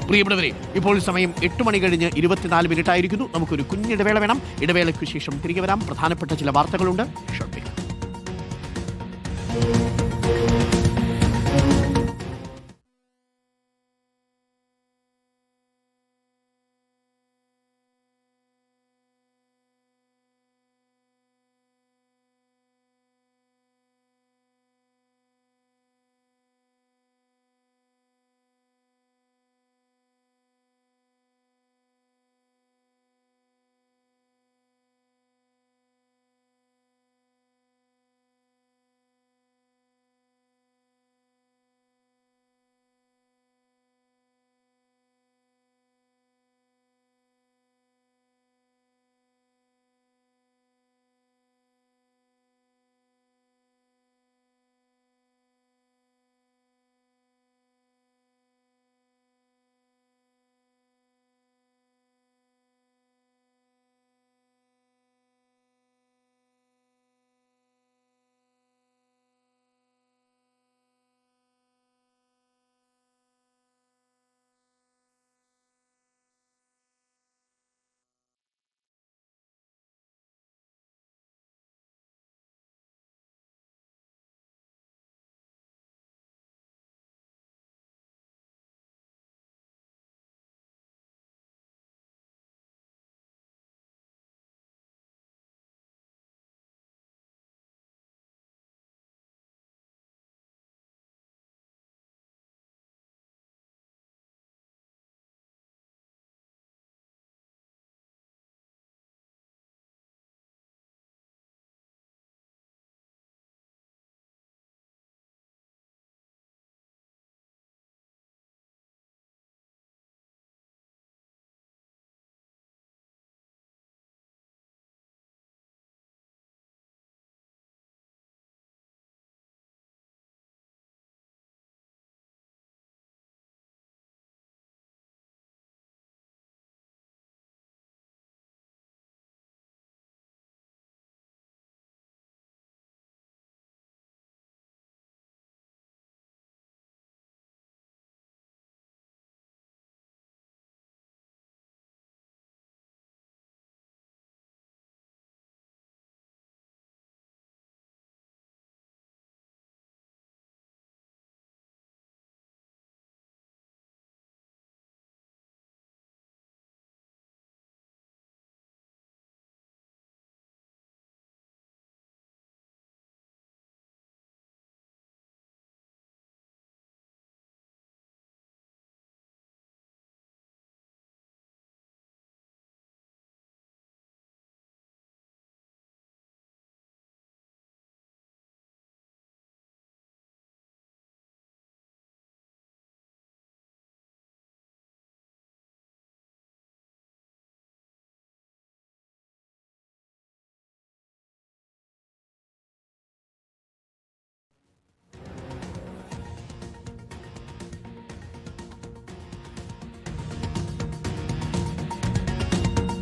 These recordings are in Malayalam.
പ്രിയപ്പെട്ടവരെ, ഇപ്പോൾ സമയം 8 മണി കഴിഞ്ഞ് 24 മിനിറ്റ് ആയിരിക്കുന്നു. നമുക്കൊരു കുഞ്ഞിടവേള വേണം. ഇടവേളയ്ക്ക് ശേഷം തിരികെ വരാം. പ്രധാനപ്പെട്ട ചില വാർത്തകളുണ്ട്. Short break.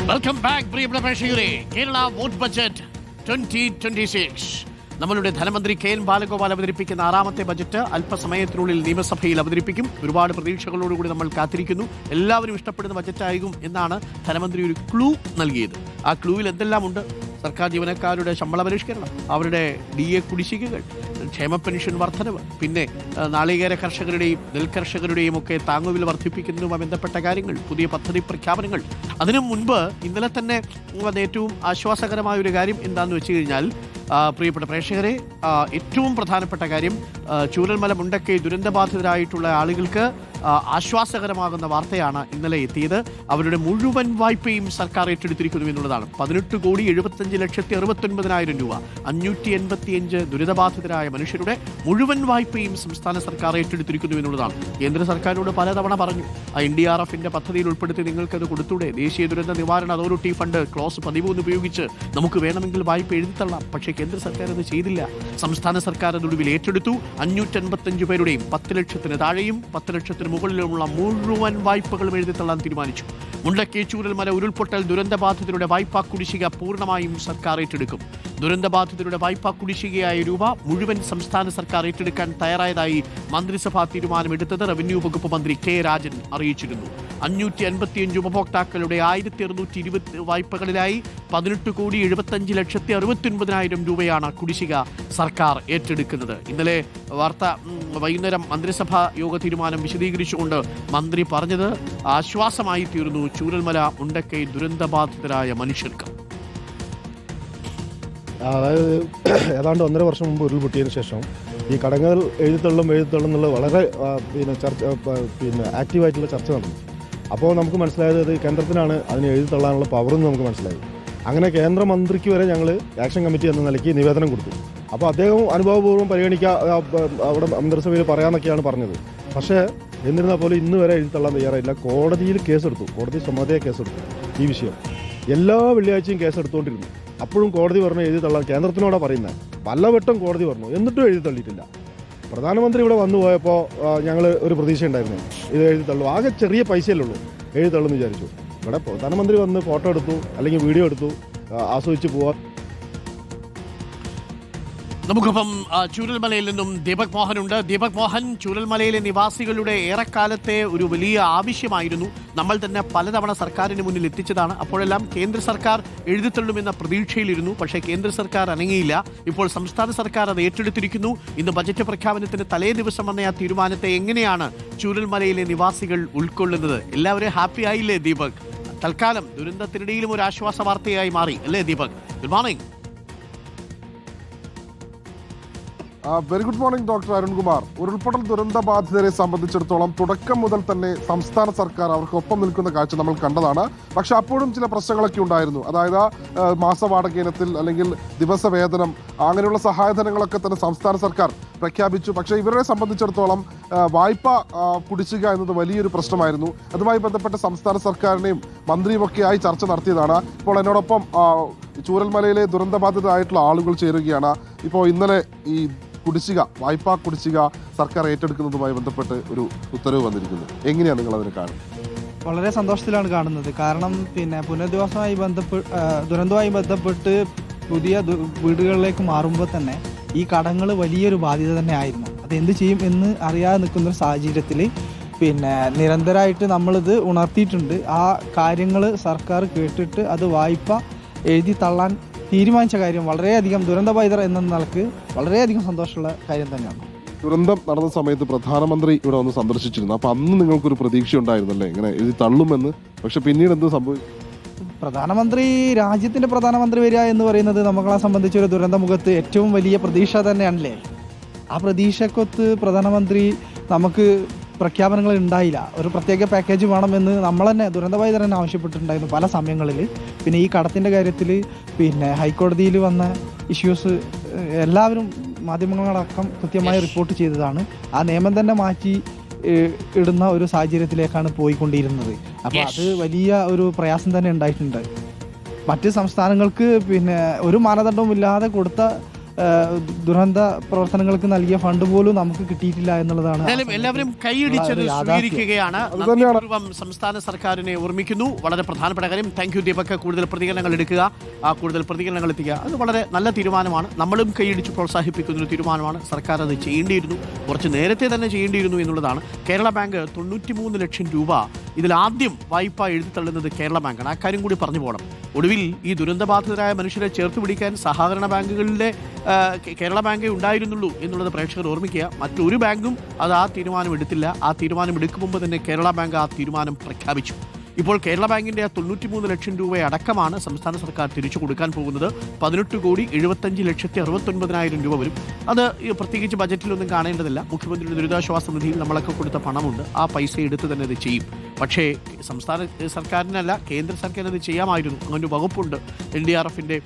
വെൽക്കം ബാക്ക് പ്രിയപ്പെട്ട പ്രേക്ഷകരെ. Kerala vote budget 2026. നമ്മളുടെ ധനമന്ത്രി KN ബാലഗോപാൽ അവതരിപ്പിക്കുന്ന 6ാമത്തെ ബജറ്റ് അല്പസമയത്തിനുള്ളിൽ നിയമസഭയിൽ അവതരിപ്പിക്കും. ഒരുപാട് പ്രതീക്ഷകളോടുകൂടി നമ്മൾ കാത്തിരിക്കുന്നു. എല്ലാവരും ഇഷ്ടപ്പെടുന്ന ബജറ്റായിരിക്കും എന്നാണ് ധനമന്ത്രി ഒരു ക്ലൂ നൽകിയത്. ആ ക്ലൂവിൽ എന്തെല്ലാം ഉണ്ട്? സർക്കാർ ജീവനക്കാരുടെ ശമ്പള പരിഷ്കരണം, അവരുടെ DA കുടിശ്ശികകൾ, ക്ഷേമ പെൻഷൻ വർധനവ്, പിന്നെ നാളികേര കർഷകരുടെയും നെൽകർഷകരുടെയും ഒക്കെ താങ്ങുവില വർദ്ധിപ്പിക്കുന്നതുമായി ബന്ധപ്പെട്ട കാര്യങ്ങൾ, പുതിയ പദ്ധതി പ്രഖ്യാപനങ്ങൾ. അതിനു മുൻപ് ഇന്നലെ തന്നെ ഏറ്റവും ആശ്വാസകരമായ ഒരു കാര്യം എന്താണെന്ന് വെച്ച് കഴിഞ്ഞാൽ, പ്രിയപ്പെട്ട പ്രേക്ഷകരെ, ഏറ്റവും പ്രധാനപ്പെട്ട കാര്യം, ചൂരൽമല മുണ്ടക്കൈ ദുരന്തബാധിതരായിട്ടുള്ള ആളുകൾക്ക് ആശ്വാസകരമാകുന്ന വാർത്തയാണ് ഇന്നലെ എത്തിയത്. അവരുടെ മുഴുവൻ വായ്പയും സർക്കാർ ഏറ്റെടുത്തിരിക്കുന്നു എന്നുള്ളതാണ്. 18,75,69,000 രൂപ, 585 ദുരിതബാധിതരായ മനുഷ്യരുടെ മുഴുവൻ വായ്പയും സംസ്ഥാന സർക്കാർ ഏറ്റെടുത്തിരിക്കുന്നു എന്നുള്ളതാണ്. കേന്ദ്ര സർക്കാരിനോട് പലതവണ പറഞ്ഞു, NDRFന്റെ പദ്ധതിയിൽ ഉൾപ്പെടുത്തി നിങ്ങൾക്കത് കൊടുത്തൂടെ? ദേശീയ ദുരന്ത നിവാരണ അതോറിറ്റി ഫണ്ട് ക്ലോസ് 13 ഉപയോഗിച്ച് നമുക്ക് വേണമെങ്കിൽ വായ്പ എഴുതിത്തള്ളാം. പക്ഷേ കേന്ദ്ര സർക്കാർ അത് ചെയ്തില്ല. സംസ്ഥാന സർക്കാർ അതൊടുവിൽ ഏറ്റെടുത്തു. 555 പേരുടെയും 10 ലക്ഷത്തിന് താഴെയും 10 ലക്ഷത്തിന് മുകളിലുമുള്ള മുഴുവൻ വായ്പകളും എഴുതിത്തള്ളാൻ തീരുമാനിച്ചു. മുണ്ടക്കൈ ചൂരൽമല ഉരുൾപൊട്ടൽ ദുരന്തബാധിതരുടെ വായ്പാ കുടിശ്ശിക പൂർണ്ണമായും സർക്കാർ ഏറ്റെടുക്കും. ദുരന്തബാധിതരുടെ വായ്പാ കുടിശ്ശികയായ രൂപ മുഴുവൻ സംസ്ഥാന സർക്കാർ ഏറ്റെടുക്കാൻ തയ്യാറായതായി മന്ത്രിസഭാ തീരുമാനമെടുത്തത് റവന്യൂ വകുപ്പ് മന്ത്രി കെ രാജൻ അറിയിച്ചിരുന്നു. 555 ഉപഭോക്താക്കളുടെ 1620 വായ്പകളിലായി 18,75,69,000 രൂപയാണ് കുടിശ്ശിക സർക്കാർ ഏറ്റെടുക്കുന്നത്. ഇന്നലെ വൈകുന്നേരം മന്ത്രിസഭാ യോഗ തീരുമാനം വിശദീകരിച്ചുകൊണ്ട് മന്ത്രി പറഞ്ഞത് ആശ്വാസമായി തീർന്നു ചൂരൽമല മുണ്ടക്കൈ ദുരന്തബാധിതരായ മനുഷ്യർക്ക്. അതായത് ഏതാണ്ട് 1.5 വർഷം മുമ്പ് ഉരുൾപൊട്ടിയതിനു ശേഷം ഈ കടങ്ങൾ എഴുതിത്തള്ളും എന്നുള്ളത് വളരെ ആക്റ്റീവായിട്ടുള്ള ചർച്ച നടന്നു. അപ്പോൾ നമുക്ക് മനസ്സിലായത് ഇത് കേന്ദ്രത്തിനാണ് അതിന് എഴുതിത്തള്ളാനുള്ള പവറെന്ന് നമുക്ക് മനസ്സിലായി. അങ്ങനെ കേന്ദ്രമന്ത്രിക്ക് വരെ ഞങ്ങൾ ആക്ഷൻ കമ്മിറ്റി എന്ന നിലയ്ക്ക് നിവേദനം കൊടുത്തു. അപ്പോൾ അദ്ദേഹം അനുഭവപൂർവ്വം അവിടെ മന്ത്രിസഭയിൽ പറയാമെന്നൊക്കെയാണ് പറഞ്ഞത്. പക്ഷേ എന്നിരുന്നാൽ പോലും ഇന്ന് വരെ എഴുതിത്തള്ളാൻ തയ്യാറായില്ല. കോടതിയിൽ കേസെടുത്തു, കോടതി സ്വമേധയാ കേസെടുത്തു ഈ വിഷയം. എല്ലാ വെള്ളിയാഴ്ചയും കേസെടുത്തുകൊണ്ടിരുന്നു. അപ്പോഴും കോടതി പറഞ്ഞു എഴുതി തള്ളാൻ. കേന്ദ്രത്തിനോടാണ് പറയുന്നത്. പലവട്ടം കോടതി പറഞ്ഞു, എന്നിട്ടും എഴുതി തള്ളിയിട്ടില്ല. പ്രധാനമന്ത്രി ഇവിടെ വന്നു പോയപ്പോൾ ഞങ്ങൾ ഒരു പ്രതീക്ഷ ഉണ്ടായിരുന്നു, ഇത് എഴുതി തള്ളു. ആകെ ചെറിയ പൈസയല്ലേ ഉള്ളൂ, എഴുതി തള്ളുമെന്ന് വിചാരിച്ചു. ഇവിടെ പ്രധാനമന്ത്രി വന്ന് ഫോട്ടോ എടുത്തു, അല്ലെങ്കിൽ വീഡിയോ എടുത്തു, ആസ്വദിച്ച് പോവാ. നമുക്കിപ്പം ചൂരൽമലയിൽ നിന്നും ദീപക് മോഹനുണ്ട്. ദീപക് മോഹൻ, ചൂരൽമലയിലെ നിവാസികളുടെ ഏറെക്കാലത്തെ ഒരു വലിയ ആവശ്യമായിരുന്നു. നമ്മൾ തന്നെ പലതവണ സർക്കാരിന് മുന്നിൽ എത്തിച്ചതാണ്. അപ്പോഴെല്ലാം കേന്ദ്ര സർക്കാർ എഴുതിത്തള്ളുമെന്ന പ്രതീക്ഷയിലിരുന്നു. പക്ഷേ കേന്ദ്ര സർക്കാർ അനങ്ങിയില്ല. ഇപ്പോൾ സംസ്ഥാന സർക്കാർ അത് ഏറ്റെടുത്തിരിക്കുന്നു. ഇന്ന് ബജറ്റ് പ്രഖ്യാപനത്തിന് തലേ ദിവസം വന്ന ആ തീരുമാനത്തെ എങ്ങനെയാണ് ചൂരൽമലയിലെ നിവാസികൾ ഉൾക്കൊള്ളുന്നത്? എല്ലാവരും ഹാപ്പി ആയില്ലേ ദീപക്? തൽക്കാലം ദുരന്തത്തിനിടയിലും ഒരു ആശ്വാസ വാർത്തയായി മാറി അല്ലേ Deepak? Good morning. Very good morning doctor Arunkumar. ഉരുൾപൊട്ടൽ ദുരന്ത ബാധിതരെ സംബന്ധിച്ചിടത്തോളം തുടക്കം മുതൽ തന്നെ സംസ്ഥാന സർക്കാർ അവർക്കൊപ്പം നിൽക്കുന്ന കാഴ്ച നമ്മൾ കണ്ടതാണ്. പക്ഷെ അപ്പോഴും ചില പ്രശ്നങ്ങളൊക്കെ ഉണ്ടായിരുന്നു. അതായത് മാസവാടക ഇനത്തിൽ അല്ലെങ്കിൽ ദിവസവേതനം അങ്ങനെയുള്ള സഹായധനങ്ങളൊക്കെ തന്നെ സംസ്ഥാന സർക്കാർ പ്രഖ്യാപിച്ചു. പക്ഷേ ഇവരെ സംബന്ധിച്ചിടത്തോളം വായ്പ കുടിശ്ശിക എന്നത് വലിയൊരു പ്രശ്നമായിരുന്നു. അതുമായി ബന്ധപ്പെട്ട് സംസ്ഥാന സർക്കാരിനെയും മന്ത്രിയുമൊക്കെയായി ചർച്ച നടത്തിയതാണ്. ഇപ്പോൾ എന്നോടൊപ്പം ചൂരൽമലയിലെ ദുരന്തബാധിതരായിട്ടുള്ള ആളുകൾ ചേരുകയാണ്. ഇപ്പോൾ ഇന്നലെ ഈ വായ്പാ കുടിശ്ശിക സർക്കാർ ഏറ്റെടുക്കുന്നതുമായി ബന്ധപ്പെട്ട് ഒരു ഉത്തരവ് വന്നിരിക്കുന്നു. എങ്ങനെയാണ് നിങ്ങൾ അതിനെ കാണുന്നത്? വളരെ സന്തോഷത്തിലാണ് കാണുന്നത്. കാരണം പുനരധിവാസവുമായി ദുരന്തവുമായി ബന്ധപ്പെട്ട് പുതിയ വീടുകളിലേക്ക് മാറുമ്പോൾ തന്നെ ഈ കടങ്ങൾ വലിയൊരു ബാധ്യത തന്നെ ആയിരുന്നു. അത് എന്ത് ചെയ്യും എന്ന് അറിയാതെ നിൽക്കുന്ന ഒരു സാഹചര്യത്തിൽ നിരന്തരമായിട്ട് നമ്മളിത് ഉണർത്തിയിട്ടുണ്ട്. ആ കാര്യങ്ങൾ സർക്കാർ കേട്ടിട്ട് അത് വായ്പ എഴുതി തള്ളാൻ തീരുമാനിച്ച കാര്യം വളരെയധികം ദുരന്തബാധിതർ എന്ന നിലക്ക് വളരെയധികം സന്തോഷമുള്ള കാര്യം തന്നെയാണ്. ദുരന്തം നടന്ന സമയത്ത് പ്രധാനമന്ത്രി ഇവിടെ ഒന്ന് സന്ദർശിച്ചിരുന്നു. അപ്പൊ അന്ന് നിങ്ങൾക്കൊരു പ്രതീക്ഷ ഉണ്ടായിരുന്നല്ലേ ഇങ്ങനെ എഴുതി തള്ളുമെന്ന്? പക്ഷെ പിന്നീട് എന്ത് സംഭവിച്ചു? രാജ്യത്തിന്റെ പ്രധാനമന്ത്രി വരിക എന്ന് പറയുന്നത് നമ്മളെ സംബന്ധിച്ച് ഒരു ദുരന്തമുഖത്ത് ഏറ്റവും വലിയ പ്രതീക്ഷ തന്നെയാണല്ലേ. ആ പ്രതീക്ഷക്കൊത്ത് പ്രധാനമന്ത്രി നമുക്ക് പ്രഖ്യാപനങ്ങൾ ഉണ്ടായില്ല. ഒരു പ്രത്യേക പാക്കേജ് വേണമെന്ന് നമ്മൾ തന്നെ ദുരന്തബാധിതർ തന്നെ ആവശ്യപ്പെട്ടിട്ടുണ്ടായിരുന്നു പല സമയങ്ങളിൽ. പിന്നെ ഈ കടത്തിൻ്റെ കാര്യത്തിൽ ഹൈക്കോടതിയിൽ വന്ന ഇഷ്യൂസ് എല്ലാവരും മാധ്യമങ്ങളടക്കം കൃത്യമായി റിപ്പോർട്ട് ചെയ്തതാണ്. ആ നിയമം തന്നെ മാറ്റി ഇടുന്ന ഒരു സാഹചര്യത്തിലേക്കാണ് പോയിക്കൊണ്ടിരുന്നത്. അപ്പോൾ അത് വലിയ ഒരു പ്രയാസം തന്നെ ഉണ്ടായിട്ടുണ്ട്. മറ്റ് സംസ്ഥാനങ്ങൾക്ക് ഒരു മാനദണ്ഡവും ഇല്ലാതെ കൊടുത്ത ദുരന്ത പ്രവർത്തനങ്ങൾക്ക് നൽകിയ ഫണ്ട് പോലും നമുക്ക് കിട്ടിയിട്ടില്ല എന്നുള്ളതാണ്. എല്ലാവരും കൈയടിച്ചത് സ്വീകരിക്കുകയാണ്. സംസ്ഥാന സർക്കാരിനെ ഓർമ്മിക്കുന്നു. വളരെ പ്രധാനപ്പെട്ട കാര്യം. Thank you Deepak. കൂടുതൽ പ്രതികരണങ്ങൾ എടുക്കുക, കൂടുതൽ പ്രതികരണങ്ങൾ എത്തിക്കുക. അത് വളരെ നല്ല തീരുമാനമാണ്. നമ്മളും കൈയടിച്ച് പ്രോത്സാഹിപ്പിക്കുന്ന ഒരു തീരുമാനമാണ്. സർക്കാർ അത് ചെയ്യേണ്ടിയിരുന്നു, കുറച്ച് നേരത്തെ തന്നെ ചെയ്യേണ്ടിയിരുന്നു എന്നുള്ളതാണ്. കേരള ബാങ്ക് 93 ലക്ഷം രൂപ ഇതിൽ ആദ്യം വായ്പ എഴുതിത്തള്ളുന്നത് കേരള ബാങ്കാണ്. ആ കാര്യം കൂടി പറഞ്ഞു പോകണം. ഒടുവിൽ ഈ ദുരന്തബാധിതരായ മനുഷ്യരെ ചേർത്ത് പിടിക്കാൻ സഹകരണ ബാങ്കുകളിലെ കേരള ബാങ്കേ ഉണ്ടായിരുന്നുള്ളൂ എന്നുള്ളത് പ്രേക്ഷകർ ഓർമ്മിക്കുക. മറ്റൊരു ബാങ്കും അത് ആ തീരുമാനം എടുത്തില്ല. ആ തീരുമാനം എടുക്കും മുമ്പ് തന്നെ കേരള ബാങ്ക് ആ തീരുമാനം പ്രഖ്യാപിച്ചു. ഇപ്പോൾ കേരള ബാങ്കിന്റെ 93 ലക്ഷം രൂപ അടക്കമാണ് സംസ്ഥാന സർക്കാർ തിരിച്ചു കൊടുക്കാൻ പോകുന്നത്. 18,75,69,000 രൂപ വരും. അത് പ്രത്യേകിച്ച് ബജറ്റിലൊന്നും കാണേണ്ടതില്ല. മുഖ്യമന്ത്രിയുടെ ദുരിതാശ്വാസ നിധിയിൽ നമ്മളൊക്കെ കൊടുത്ത പണമുണ്ട്. ആ പൈസ എടുത്ത് തന്നെ അത് ചെയ്യും. പക്ഷേ സംസ്ഥാന സർക്കാരിനല്ല, കേന്ദ്ര സർക്കാരിന് അത് ചെയ്യാമായിരുന്നു. അങ്ങനെ വകുപ്പുണ്ട് NDRFന്റെ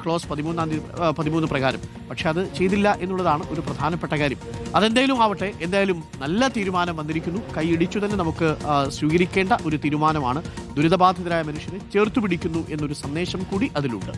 ക്ലോസ് 13 പ്രകാരം. പക്ഷെ അത് ചെയ്തില്ല എന്നുള്ളതാണ് ഒരു പ്രധാനപ്പെട്ട കാര്യം. അതെന്തായാലും ആവട്ടെ, എന്തായാലും നല്ല തീരുമാനം വന്നിരിക്കുന്നു. കൈയിടിച്ചു തന്നെ നമുക്ക് സ്വീകരിക്കേണ്ട ഒരു തീരുമാനമാണ്. ദുരിതബാധിതരായ മനുഷ്യരെ ചേർത്തുപിടിക്കുന്നു എന്നൊരു സന്ദേശം കൂടി അതിലുണ്ട്.